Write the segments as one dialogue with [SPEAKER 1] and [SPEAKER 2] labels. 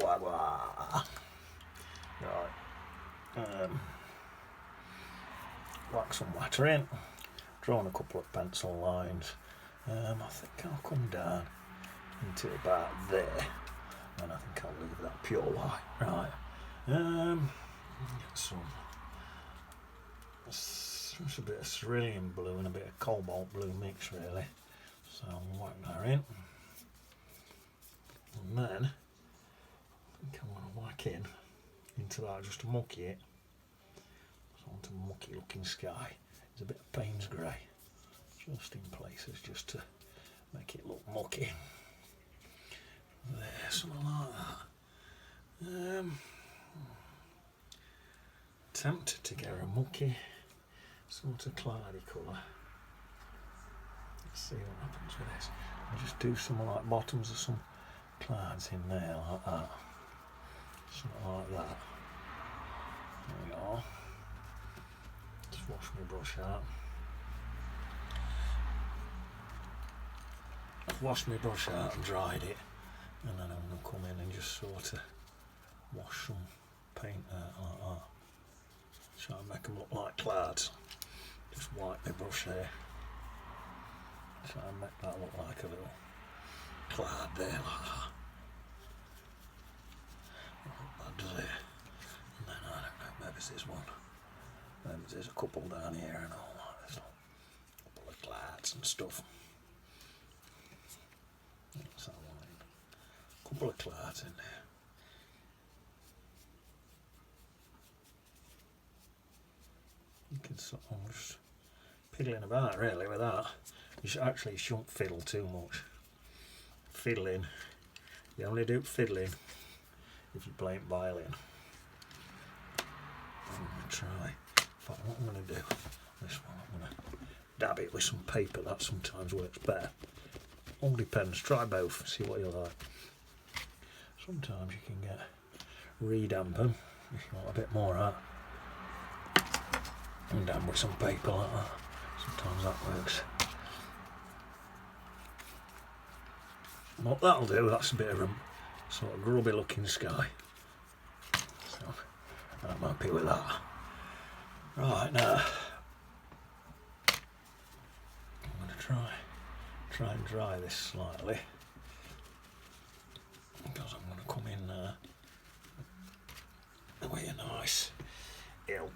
[SPEAKER 1] Right. Whack some water in. Drawn a couple of pencil lines. I think I'll come down into about there, and I think I'll leave that pure white. Right. Get just a bit of cerulean blue and a bit of cobalt blue mix, really. So I'll whack that in, and then I think I'm going to whack into that just to mucky it. So I want a mucky looking sky. There's a bit of Payne's grey just in places, just to make it look mucky. There, something like that. Tempted to get a mucky sort of cloudy colour. Let's see what happens with this. I'll just do some like bottoms of some clouds in there like that. Something like that. There we are. Just wash my brush out. I've washed my brush out and dried it, and then I'm going to come in and just sort of wash some paint out like that. Try and make them look like clouds. Just wipe my brush there. Try and make that look like a little cloud there like that. That does it. And then I don't know, maybe there's one. Maybe there's a couple down here and all that. There's a couple of clouds and stuff. What's that one in? A couple of clouds in there. You can sort of just piddling about really with that. You shouldn't fiddle too much. Fiddling, you only do fiddling if you're playing violin. I'm going to try. In fact, what I'm going to do, this one, I'm going to dab it with some paper. That sometimes works better. All depends. Try both. See what you like. Sometimes you can get redampen if you want a bit more out. And damp with some paper like that. Sometimes that works. What that'll do, that's a bit of a sort of grubby looking sky. So I'm happy with that. Right, now I'm going to try and dry this slightly, because I'm going to come in with a nice ill.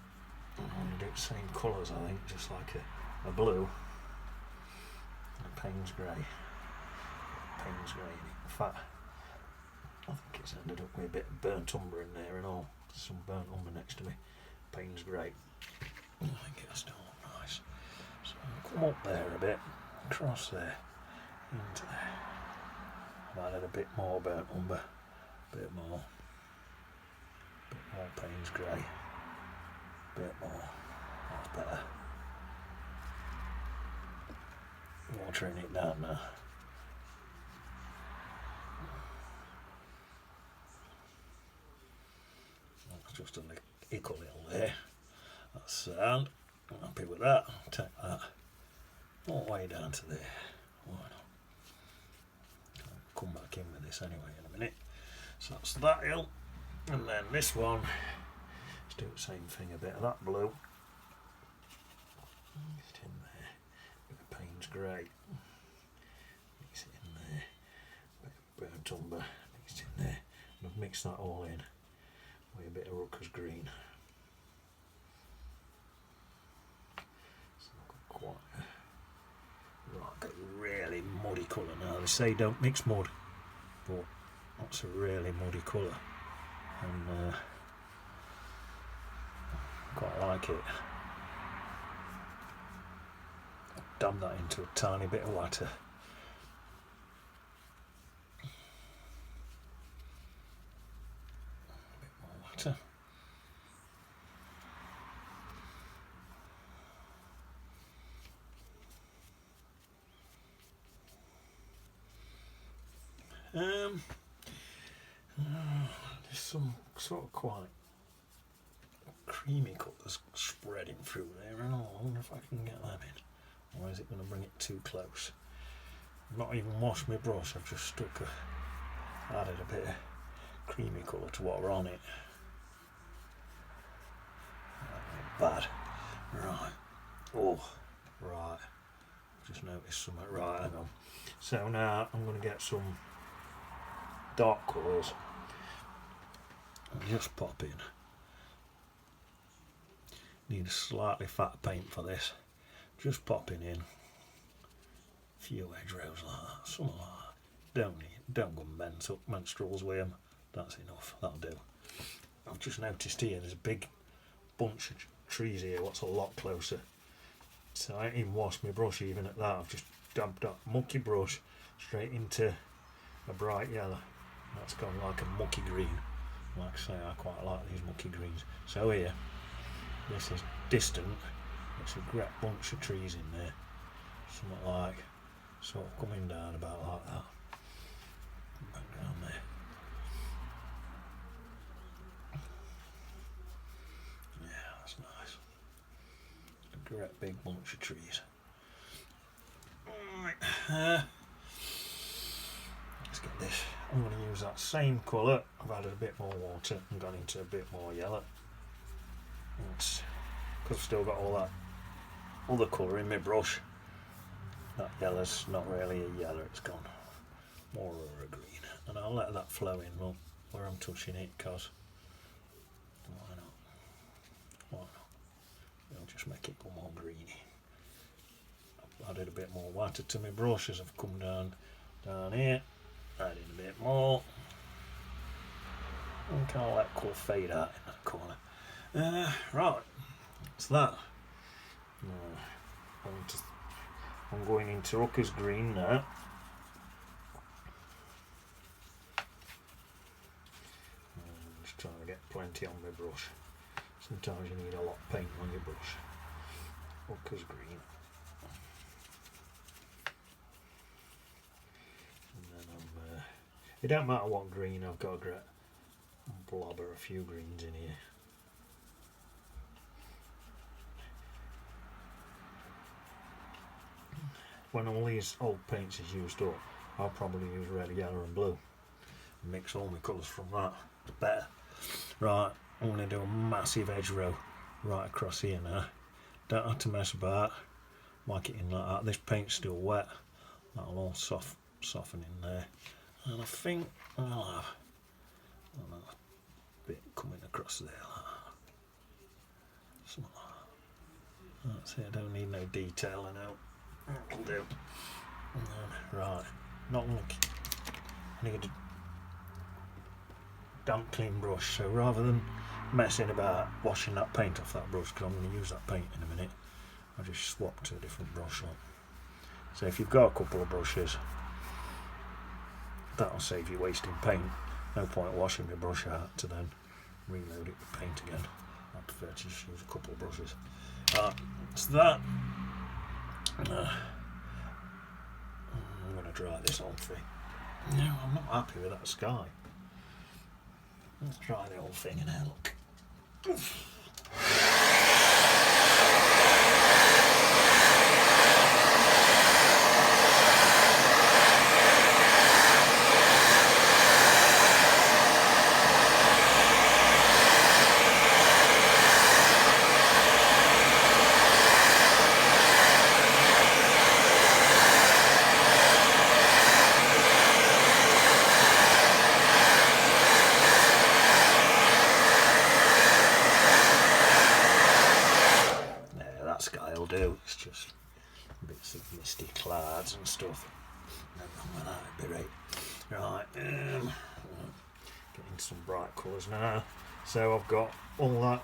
[SPEAKER 1] I'm going to do the same colours, I think, just like a blue and a Payne's grey. Payne's grey in it. In fact, I think it's ended up with a bit of burnt umber in there and all. Some burnt umber next to me. Payne's grey. I think it'll still look nice. So I'll come up there a bit, across there, into there. I've added a bit more burnt umber, a bit more Payne's grey. Bit more, that's better. Watering it down now. That's just a little there. That's sound. I'm happy with that. I'll take that all the way down to there. Why not? I'll come back in with this anyway in a minute. So that's that hill. And then this one. Do the same thing, a bit of that blue, just in there, a bit of Payne's grey, mix it in there, a bit of burnt umber, mixed in there, and I've mixed that all in with a bit of Rucker's green. So I've got quite a really muddy colour now. They say don't mix mud, but that's a really muddy colour, and quite like it. Dab that into a tiny bit of water. A bit more water. There's some sort of quite creamy colours spreading through there, and I wonder if I can get them in, or is it going to bring it too close? I've not even washed my brush, I've just added a bit of creamy colour to what are on it. Not bad. Right. Oh, right. Just noticed something. Right, hang on. So now I'm going to get some dark colours. Just pop in. Need a slightly fatter paint for this. Just popping in a few hedgerows like that, something like that. Don't go menstruals with them. That's enough. That'll do. I've just noticed here there's a big bunch of trees here. What's a lot closer. So I ain't even washed my brush even at that. I've just dumped that mucky brush straight into a bright yellow. That's gone like a mucky green. Like I say, I quite like these mucky greens. So here, this is distant. It's a great bunch of trees in there. Something like, sort of coming down about like that. Back down there. Yeah, that's nice. A great big bunch of trees. Alright, let's get this. I'm going to use that same colour. I've added a bit more water and gone into a bit more yellow. Because I've still got all that other colour in my brush. That yellow's not really a yellow, it's gone more of a green. And I'll let that flow in where I'm touching it, because why not? Why not? It'll just make it go more greeny. I've added a bit more water to my brush as I've come down here. Adding a bit more. And kind of let colour fade out in that corner. Right, that's that. I'm going into Rucker's green now. I'm just trying to get plenty on my brush. Sometimes you need a lot of paint on your brush. Rucker's green. And then it don't matter what green, I've got a great blobber, a few greens in here. When all these old paints is used up, I'll probably use red, yellow and blue. Mix all my colours from that. It's better. Right, I'm going to do a massive edge row right across here now. Don't have to mess about. Like it in like that. This paint's still wet. That'll all soften in there. And I think I'll have a bit coming across there like that. Something like that. That's it, I don't need no detailing out. That'll do. Right, not looking. I need a damp clean brush, so rather than messing about washing that paint off that brush, because I'm going to use that paint in a minute, I just swap to a different brush up. So if you've got a couple of brushes, that'll save you wasting paint. No point washing your brush out to then reload it with paint again. I prefer to just use a couple of brushes. So that. I'm going to dry this on thing. No, I'm not happy with that sky. Let's try the whole thing and have a look. It's just bits of misty clouds and stuff. Nothing like that, it'd be right. Getting some bright colours now. So I've got all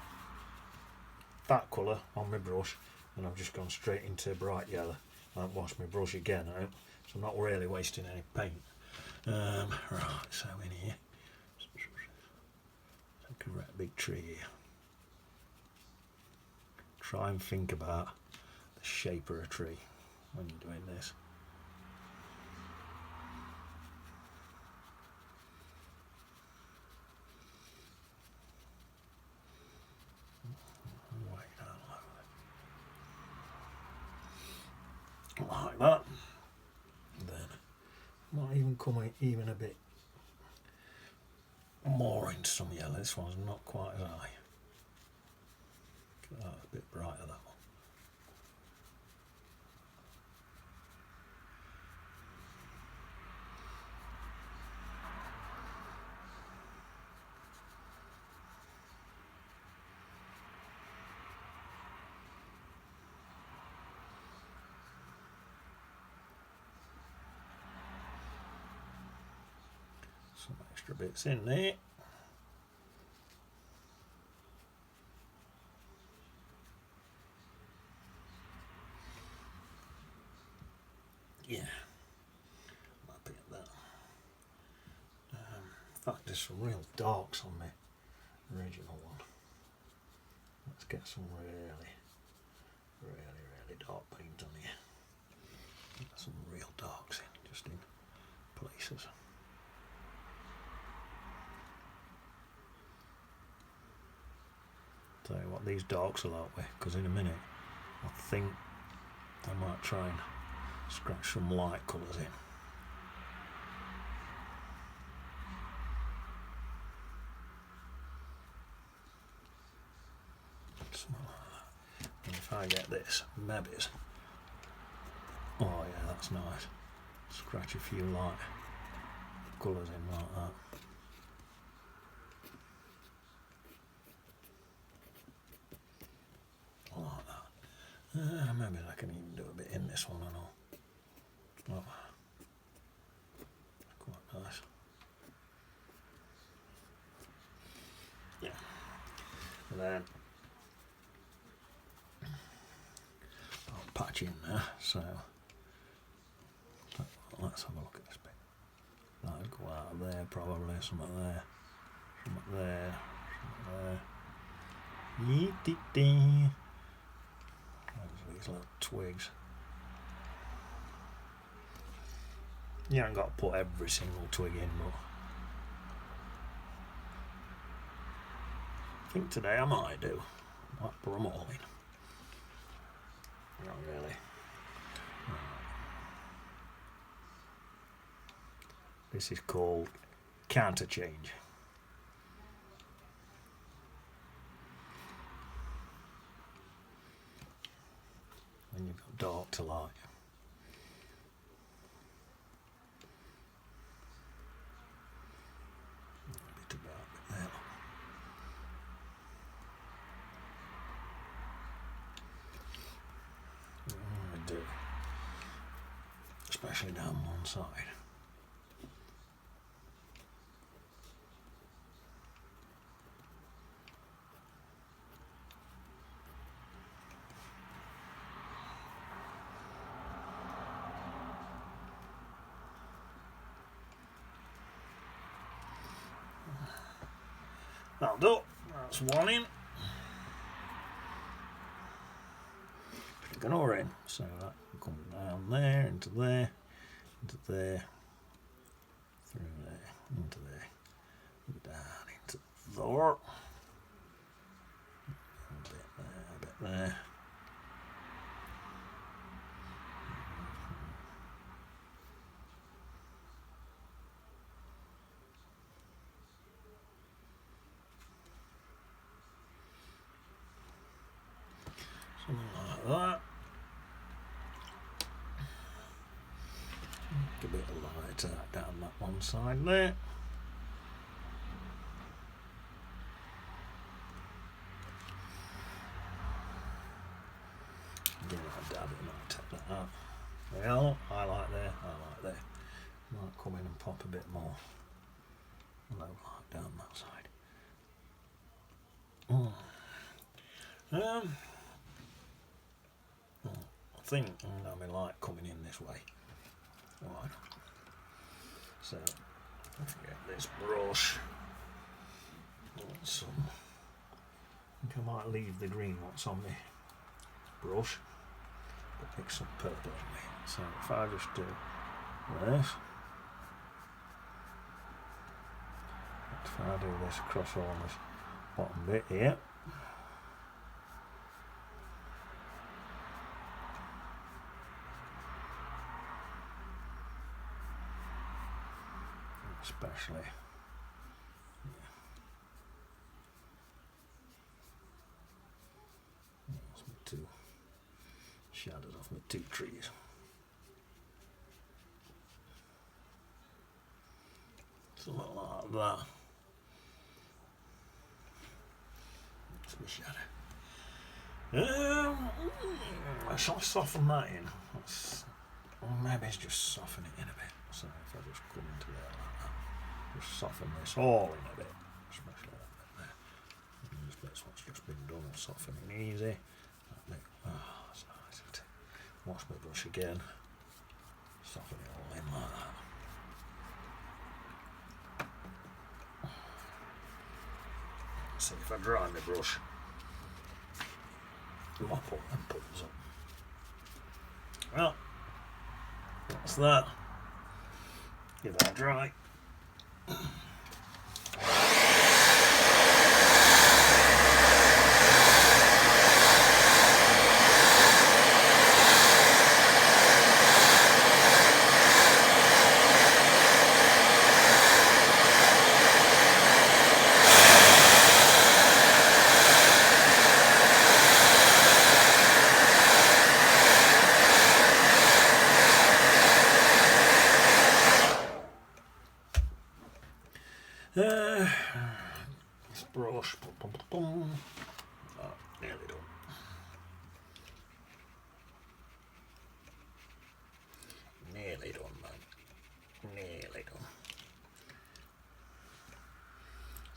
[SPEAKER 1] that colour on my brush, and I've just gone straight into bright yellow. I haven't washed my brush again out, so I'm not really wasting any paint. Right, so in here, take a right big tree here. Try and think about the shape of a tree when you're doing this. Way down low. Like that. Then might even come in even a bit more into some yellow. This one's not quite as high. Oh, a bit brighter, that one. Some extra bits in there. Yeah, I'm happy at that. In fact, there's some real darks on the original one. Let's get some really dark paint on here. Get some real darks in, just in places. Tell you what, these darks will help with, because in a minute I think I might try and scratch some light colours in. Something like that. And if I get this, maybe. Oh yeah, that's nice. Scratch a few light colours in like that. Like that. Maybe I can even do a bit in this one and all. Oh, quite nice. Yeah. And then I'll patch in there. So let's have a look at this bit. That'll go out of there probably. Something there. Something there. Something there. These little twigs. You haven't got to put every single twig in, but I think today I might do. I might put them all in. Not really. This is called counter change. When you've got dark to light. A bit of dark there. I do. Especially down one side. That'll do. That's one in. Ignore in. So that will come down there, into there, into there, through there, into there, down into there. A bit there, a bit there. Something like that. A bit of light down that one side there. Again, I dab it and I'll take that out. Well, I like there, I like there. Might come in and pop a bit more. Low light down that side. I think I mean light coming in this way. Right. So let's get this brush. Some. I think I might leave the green ones on the brush, but pick some purple on me. So if I just do this, if I do this across all this bottom bit here. Especially shadows off my two trees. Something like that. That's my shadow. Shall I soften that in? Or maybe it's just soften it in a bit. So if I just come into there like that, just soften this all in a bit, especially that bit there. And this bit's what's just been done, softening easy. That bit, that's nice, isn't it? Wash my brush again, soften it all in like that. See if I dry my brush, mop up them puddles up. Well, that's that. Give that a dry. This brush, nearly done. Nearly done, man. Nearly done.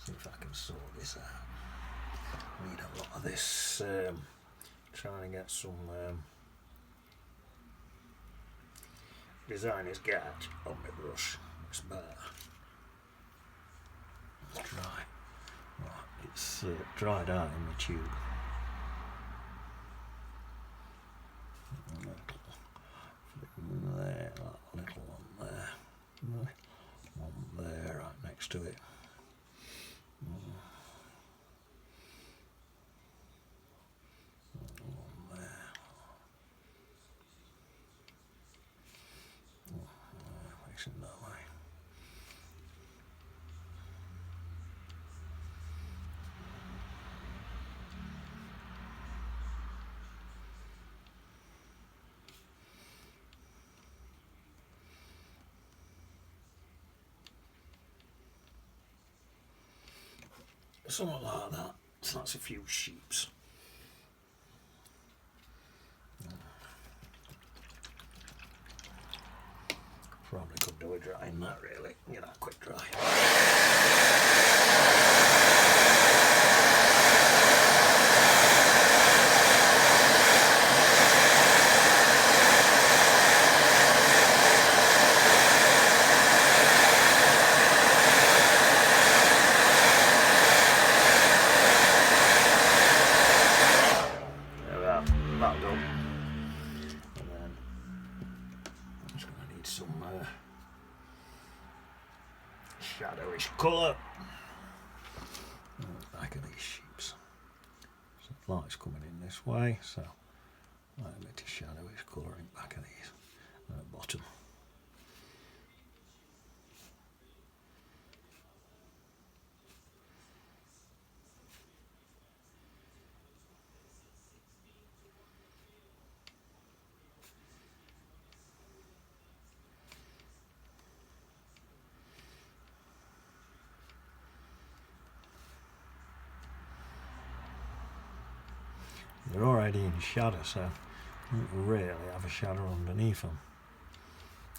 [SPEAKER 1] See if I can sort this out. Need a lot of this. Trying to get some designer's gouge on my brush. It's better. Dry. Right, it's dried out in the tube. Little there, that little one there. One there, right next to it. One there. Facing that way. Something like that. So that's a few sheeps. Probably could do a dry in that really. Get that quick dry. Shadowish colour. Back of these sheeps. So the light's coming in this way, so a bit of shadowish colour in back of these and at the bottom. They're already in shadow, so you don't really have a shadow underneath them.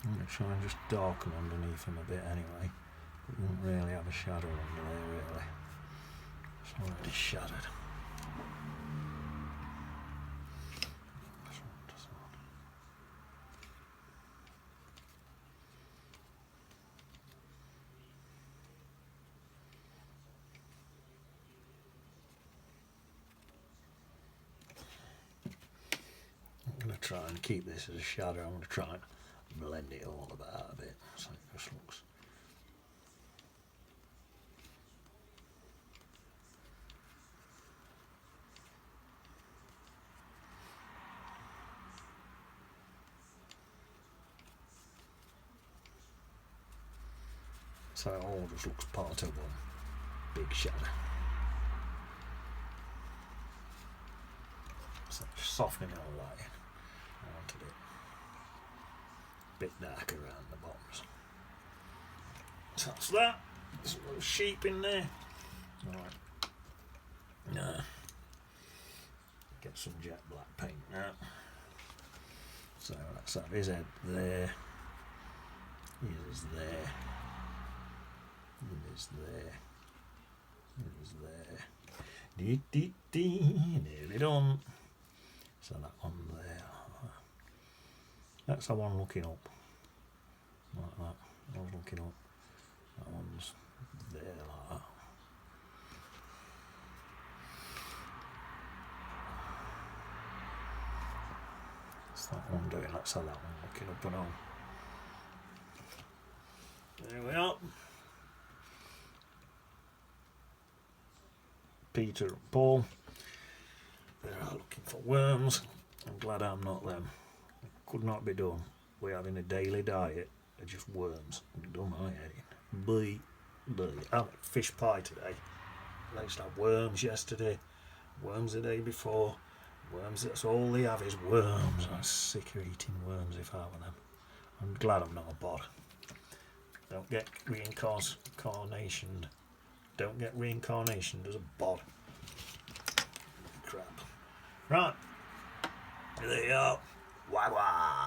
[SPEAKER 1] I'm going to try and just darken underneath them a bit anyway, but you won't really have a shadow under there really. It's already shadowed. I'm going to try and keep this as a shadow. I'm going to try and blend it all about a bit so it just looks. So it all just looks part of one big shadow. So just softening all that in. wanted it a bit darker around the bottoms. So that's that. There's a little sheep in there. Alright. Now, get some jet black paint now. So let's have his head there. His is there. His is there. His is there. Dee dee dee. Nearly done. So that one there. That's the one looking up. Like that. That one's looking up. That one's there like that. What's that one doing? Let's have that one looking up and on. There we are. Peter and Paul. They are looking for worms. I'm glad I'm not them. It could not be done. We're having a daily diet of just worms. Done my head in. I had fish pie today. I used to have worms yesterday. Worms the day before. Worms, that's all they have is worms. I'm sick of eating worms if I were them. I'm glad I'm not a bod. Don't get reincarnation. Don't get reincarnation as a bod. Crap. Right. There you are. Wagwan.